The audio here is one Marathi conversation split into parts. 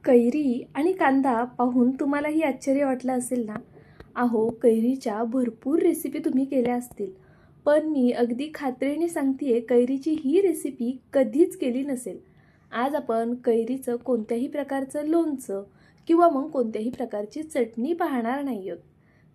कैरी आणि कांदा पाहून तुम्हालाही आश्चर्य वाटलं असेल ना? अहो, कैरीच्या भरपूर रेसिपी तुम्ही केल्या असतील, पण मी अगदी खात्रीने सांगतेय, कैरीची ही रेसिपी कधीच केली नसेल. आज आपण कैरीचं कोणत्याही प्रकारचं लोणचं किंवा मग कोणत्याही प्रकारची चटणी पाहणार नाही आहोत.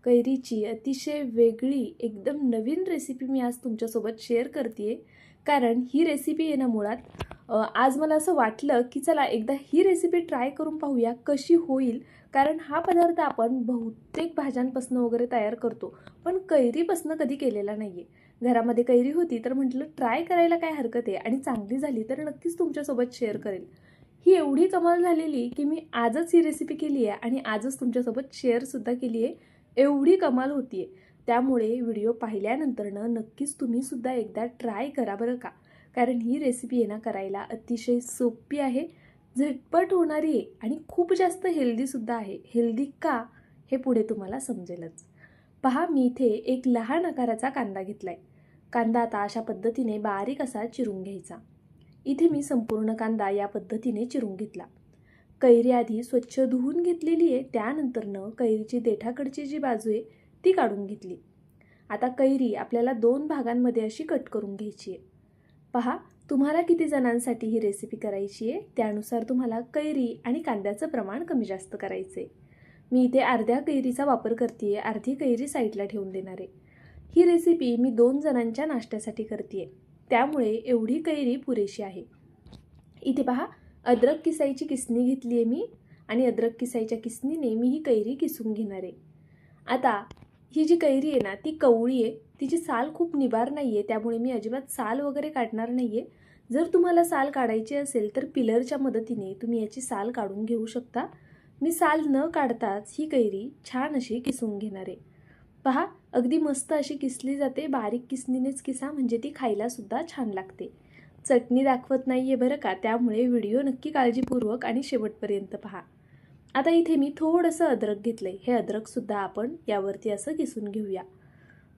कैरीची अतिशय वेगळी एकदम नवीन रेसिपी मी आज तुमच्यासोबत शेअर करते. कारण ही रेसिपी आहे ना, मुळात आज मला असं वाटलं की चला एकदा ही रेसिपी ट्राय करून पाहूया कशी होईल. कारण हा पदार्थ आपण बहुतेक भाज्यांपासून वगैरे तयार करतो, पण कैरीपासून कधी केलेला नाही आहे. घरामध्ये कैरी होती तर म्हटलं ट्राय करायला काय हरकत आहे, आणि चांगली झाली तर नक्कीच तुमच्यासोबत शेअर करेल. ही एवढी कमाल झालेली की मी आजच ही रेसिपी केली आहे आणि आजच तुमच्यासोबत शेअरसुद्धा केली आहे. एवढी कमाल होती आहे. त्यामुळे व्हिडिओ पाहिल्यानंतरनं नक्कीच तुम्हीसुद्धा एकदा ट्राय करा बरं का. कारण ही रेसिपी आहे ना, करायला अतिशय सोपी आहे, झटपट होणारी आहे आणि खूप जास्त हेल्दीसुद्धा आहे. हेल्दी का हे पुढे तुम्हाला समजेलच. पहा, मी इथे एक लहान आकाराचा कांदा घेतला आहे. कांदा आता अशा पद्धतीने बारीक असा चिरून घ्यायचा. इथे मी संपूर्ण कांदा या पद्धतीने चिरून घेतला. कैरी आधी स्वच्छ धुवून घेतलेली आहे. त्यानंतरनं कैरीची देठाकडची जी बाजू आहे ती काढून घेतली. आता कैरी आपल्याला 2 भागांमध्ये अशी कट करून घ्यायची आहे. पहा, तुम्हाला किती जणांसाठी ही रेसिपी करायची आहे त्यानुसार तुम्हाला कैरी आणि कांद्याचं प्रमाण कमी जास्त करायचं आहे. मी इथे अर्ध्या कैरीचा वापर करते आहे, अर्धी कैरी साईडला ठेवून देणार आहे. ही रेसिपी मी 2 जणांच्या नाश्त्यासाठी करते आहे, त्यामुळे एवढी कैरी पुरेशी आहे. इथे पहा, अद्रक किसायची किसणी घेतली आहे मी, आणि अद्रक किसायच्या किसणीने मी ही कैरी किसून घेणार आहे. आता ही जी कैरी आहे ना, ती कवळी आहे, तिची साल खूप निबार नाही आहे, त्यामुळे मी अजिबात साल वगैरे काढणार नाही आहे. जर तुम्हाला साल काढायची असेल तर पिलरच्या मदतीने तुम्ही याची साल काढून घेऊ शकता. मी साल न काढताच ही कैरी छान अशी किसून घेणार आहे. पहा, अगदी मस्त अशी किसली जाते. बारीक किसणीनेच किसा, म्हणजे ती खायलासुद्धा छान लागते. चटणी दाखवत नाही आहे बरं का, त्यामुळे व्हिडिओ नक्की काळजीपूर्वक आणि शेवटपर्यंत पहा. आता इथे मी थोडंसं अद्रक घेतलं आहे. हे अद्रकसुद्धा आपण यावरती असं किसून घेऊया.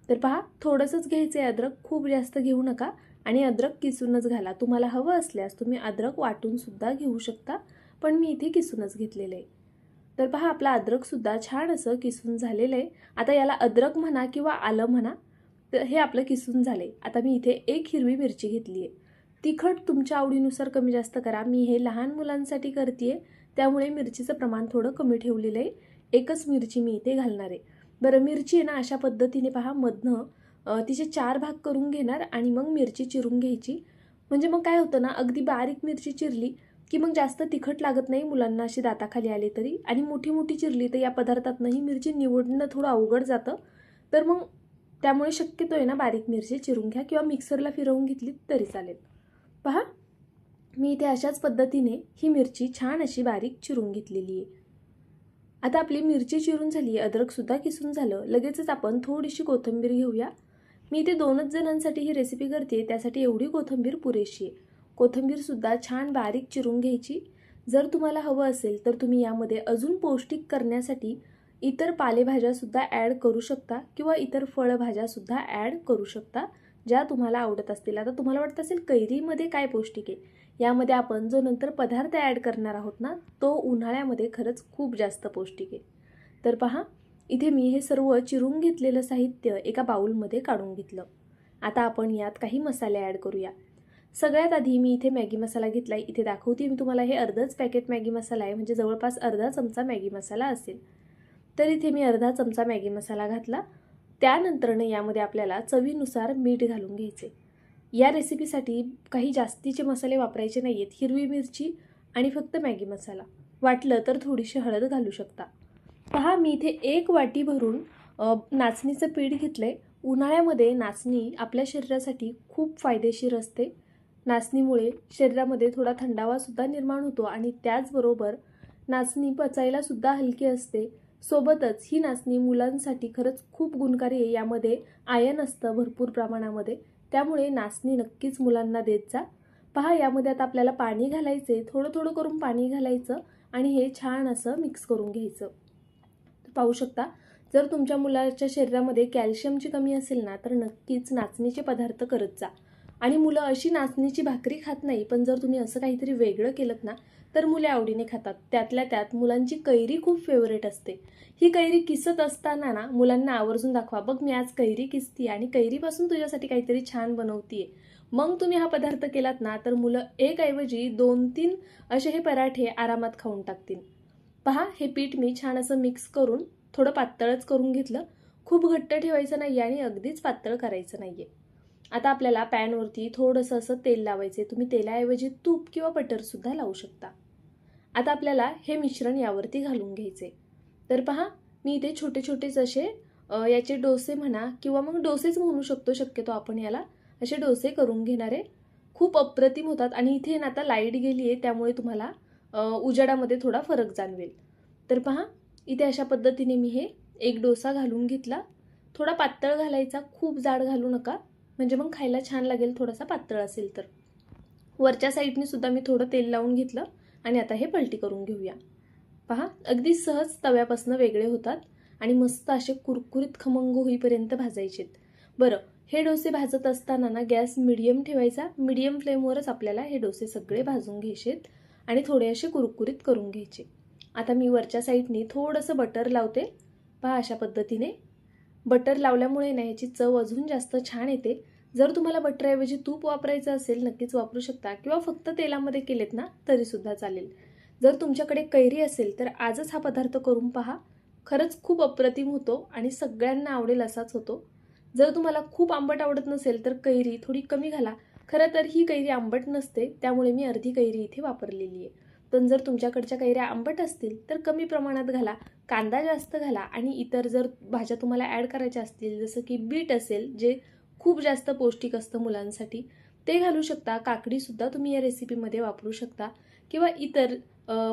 तर पहा, थोडंसंच घ्यायचं आहे अद्रक, खूप जास्त घेऊ नका, आणि अद्रक किसूनच घाला. तुम्हाला हवं असल्यास तुम्ही अद्रक वाटूनसुद्धा घेऊ शकता, पण मी इथे किसूनच घेतलेलं आहे. तर पहा, आपला अद्रकसुद्धा छान असं किसून झालेलं आहे. आता याला अद्रक म्हणा किंवा आलं म्हणा, तर हे आपलं किसून झालं आहे. आता मी इथे 1 हिरवी मिरची घेतली आहे. तिखट तुमच्या आवडीनुसार कमी जास्त करा. मी हे लहान मुलांसाठी करते आहे, त्यामुळे मिरचीचं प्रमाण थोडं कमी ठेवलेलं आहे. 1च मिरची मी इथे घालणार आहे. बरं, मिरची आहे ना अशा पद्धतीने पहा, मधनं तिचे 4 भाग करून घेणार आणि मग मिरची चिरून घ्यायची. म्हणजे मग काय होतं ना, अगदी बारीक मिरची चिरली की मग जास्त तिखट लागत नाही मुलांना, अशी दाताखाली आली तरी. आणि मोठी मोठी चिरली तर या पदार्थातनं ही मिरची निवडणं थोडं अवघड जातं. तर मग त्यामुळे शक्यतो आहे ना, बारीक मिरची चिरून घ्या किंवा मिक्सरला फिरवून घेतली तरी चालेल. पहा, मी इथे अशाच पद्धतीने ही मिरची छान अशी बारीक चिरून घेतलेली आहे. आता आपली मिरची चिरून झाली, अद्रकसुद्धा किसून झालं. लगेचच आपण थोडीशी कोथिंबीर घेऊया. मी इथे 2च जणांसाठी ही रेसिपी करते, त्यासाठी एवढी कोथिंबीर पुरेशी आहे. कोथिंबीरसुद्धा छान बारीक चिरून घ्यायची. जर तुम्हाला हवं असेल तर तुम्ही यामध्ये अजून पौष्टिक करण्यासाठी इतर पालेभाज्यासुद्धा ॲड करू शकता किंवा इतर फळभाज्यासुद्धा ॲड करू शकता, ज्या तुम्हाला आवडत असतील. आता तुम्हाला वाटत असेल कैरीमध्ये काय पौष्टिक आहे, यामध्ये आपण जो नंतर पदार्थ ॲड करणार आहोत ना, तो उन्हाळ्यामध्ये खरंच खूप जास्त पौष्टिक आहे. तर पहा, इथे मी हे सर्व चिरून घेतलेलं साहित्य एका बाउलमध्ये काढून घेतलं. आता आपण यात काही मसाले ॲड करूया. सगळ्यात आधी मी इथे मॅगी मसाला घेतला आहे. इथे दाखवते मी तुम्हाला, हे अर्धच पॅकेट मॅगी मसाला आहे, म्हणजे जवळपास अर्धा चमचा मॅगी मसाला असेल. तर इथे मी अर्धा चमचा मॅगी मसाला घातला. त्यानंतरनं यामध्ये आपल्याला चवीनुसार मीठ घालून घ्यायचे. या रेसिपीसाठी काही जास्तीचे मसाले वापरायचे नाही आहेत. हिरवी मिरची आणि फक्त मॅगी मसाला, वाटलं तर थोडीशी हळद घालू शकता. पहा, मी इथे 1 वाटी भरून नाचणीचं पीठ घेतलं आहे. उन्हाळ्यामध्ये नाचणी आपल्या शरीरासाठी खूप फायदेशीर असते. नाचणीमुळे शरीरामध्ये थोडा थंडावासुद्धा निर्माण होतो आणि त्याचबरोबर नाचणी पचायलासुद्धा हलकी असते. सोबतच ही नाचणी मुलांसाठी खरंच खूप गुणकारी आहे. यामध्ये आयर्न असतं भरपूर प्रमाणामध्ये, त्यामुळे नाचणी नक्कीच मुलांना देत जा. पहा, यामध्ये आता आपल्याला पाणी घालायचे, थोडं थोडं करून पाणी घालायचं आणि हे छान असं मिक्स करून घ्यायचं. पाहू शकता, जर तुमच्या मुलाच्या शरीरामध्ये कॅल्शियमची कमी असेल ना, तर नक्कीच नाचणीचे पदार्थ करत जा. आणि मुलं अशी नाचणीची भाकरी खात नाही, पण जर तुम्ही असं काहीतरी वेगळं केलं ना तर मुले आवडीने खातात. त्यातल्या त्यात मुलांची कैरी खूप फेवरेट असते. ही कैरी किसत असताना ना मुलांना आवर्जून दाखवा, बघ मी आज कैरी किसती आणि कैरीपासून तुझ्यासाठी काहीतरी छान बनवतीये. मग तुम्ही हा पदार्थ केलात ना तर मुलं एक ऐवजी 2-3 असे हे पराठे आरामात खाऊन टाकतील. पहा, हे पीठ मी छान असं मिक्स करून थोडं पातळच करून घेतलं. खूप घट्ट ठेवायचं नाही आणि अगदीच पातळ करायचं नाहीये. आता आपल्याला पॅनवरती थोडंसं असं तेल लावायचे. तुम्ही तेलाऐवजी तूप किंवा बटर सुद्धा लावू शकता. आता आपल्याला हे मिश्रण यावरती घालून घ्यायचे. तर पहा, मी इथे छोटे छोटेच असे याचे डोसे म्हणा किंवा मग डोसेच म्हणू शकतो शक्यतो आपण याला, असे डोसे करून घेणारे. खूप अप्रतिम होतात आणि इथे ना आता लाईट गेली आहे त्यामुळे तुम्हाला उजेडामध्ये थोडा फरक जाणवेल. तर पहा, इथे अशा पद्धतीने मी हे एक डोसा घालून घेतला. थोडा पातळ घालायचा, खूप जाड घालू नका, म्हणजे मग खायला छान लागेल थोडासा पातळ असेल तर. वरच्या साईडने सुद्धा मी थोडं तेल लावून घेतलं आणि आता हे पलटी करून घेऊया. पहा, अगदी सहज तव्यापासून वेगळे होतात आणि मस्त असे कुरकुरीत खमंग होईपर्यंत भाजायचेत. बरं, हे डोसे भाजत असताना ना गॅस मिडियम ठेवायचा. मिडियम फ्लेमवरच आपल्याला हे डोसे सगळे भाजून घ्यायचेत आणि थोडे असे कुरकुरीत करून घ्यायचे. आता मी वरच्या साईडने थोडंसं बटर लावते. पहा, अशा पद्धतीने बटर लावल्यामुळे ना याची चव अजून जास्त छान येते. जर तुम्हाला बटरऐवजी तूप वापरायचं असेल नक्कीच वापरू शकता किंवा फक्त तेलामध्ये केलेत ना तरीसुद्धा चालेल. जर तुमच्याकडे कैरी असेल तर आजच हा पदार्थ करून पहा. खरंच खूप अप्रतिम होतो आणि सगळ्यांना आवडेल असाच होतो. जर तुम्हाला खूप आंबट आवडत नसेल तर कैरी थोडी कमी घाला. खरं तर ही कैरी आंबट नसते, त्यामुळे मी अर्धी कैरी इथे वापरलेली आहे. पण जर तुमच्याकडच्या कैऱ्या आंबट असतील तर कमी प्रमाणात घाला, कांदा जास्त घाला आणि इतर जर भाज्या तुम्हाला ॲड करायच्या असतील जसं की बीट असेल जे खूप जास्त पौष्टिक असतं मुलांसाठी, ते घालू शकता. काकडीसुद्धा तुम्ही या रेसिपीमध्ये वापरू शकता किंवा इतर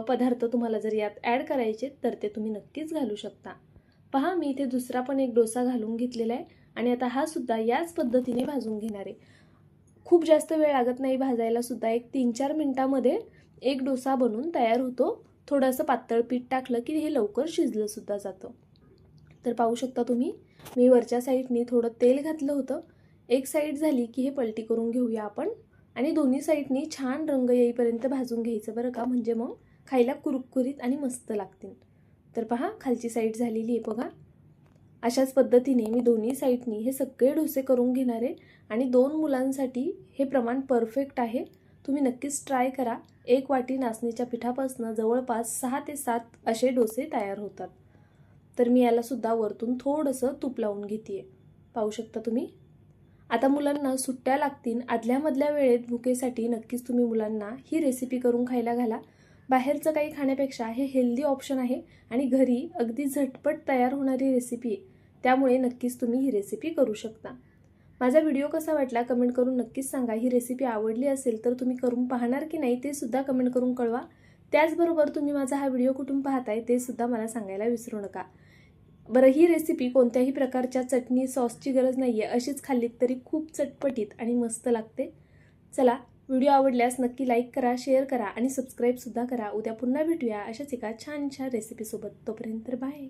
पदार्थ तुम्हाला जर यात ॲड करायचे तर ते तुम्ही नक्कीच घालू शकता. पहा, मी इथे दुसरा पण एक डोसा घालून घेतलेला आहे आणि आता हा सुद्धा याच पद्धतीने भाजून घेणार आहे. खूप जास्त वेळ लागत नाही भाजायला सुद्धा. एक 3-4 मिनिटामध्ये एक डोसा बनून तयार होतो. थोडंसं पातळ पीठ टाकलं की हे लवकर शिजलं सुद्धा जातं. तर पाहू शकता तुम्ही, मी वरच्या साईडनी थोडं तेल घातलं होतं. एक साईड झाली की हे पलटी करून घेऊया आपण आणि दोन्ही साईडनी छान रंग येईपर्यंत भाजून घ्यायचं बरं का, म्हणजे मग खायला कुरकुरीत आणि मस्त लागतील. तर पहा, खालची साईड झालेली आहे बघा. अशाच पद्धतीने मी दोन्ही साईडनी हे सगळे डोसे करून घेणार आहे आणि 2 मुलांसाठी हे प्रमाण परफेक्ट आहे. तुम्ही नक्कीच ट्राय करा. 1 वाटी नाचणीच्या पिठापासून जवळपास 6 ते 7 असे डोसे तयार होतात. तर मी याला सुद्धा वरतून थोडंसं तूप लावून घेते. पाहू शकता तुम्ही. आता मुलांना सुट्ट्या लागतील, आदल्यामधल्या वेळेत भुकेसाठी नक्कीच तुम्ही मुलांना ही रेसिपी करून खायला घाला. बाहेरचं काही खाण्यापेक्षा हे हेल्दी ऑप्शन आहे आणि घरी अगदी झटपट तयार होणारी रेसिपी आहे. त्यामुळे नक्कीच तुम्ही ही रेसिपी करू शकता. माझा व्हिडिओ कसा वाटला कमेंट करून नक्कीच सांगा. ही रेसिपी आवडली असेल तर तुम्ही करून पाहणार की नाही ते सुद्धा कमेंट करून कळवा. त्याचबरोबर तुम्ही माझा हा व्हिडिओ कुठून पाहताय ते सुद्धा मला सांगायला विसरू नका. बरं, ही रेसिपी कोणत्याही प्रकारच्या चटणी सॉसची गरज नाही आहे, अशीच खाल्लीत तरी खूप चटपटीत आणि मस्त लागते. चला, व्हिडिओ आवडल्यास नक्की लाईक करा, शेअर करा आणि सबस्क्राईबसुद्धा करा. उद्या पुन्हा भेटूया अशाच एका छानशा रेसिपीसोबत. तोपर्यंत बाय.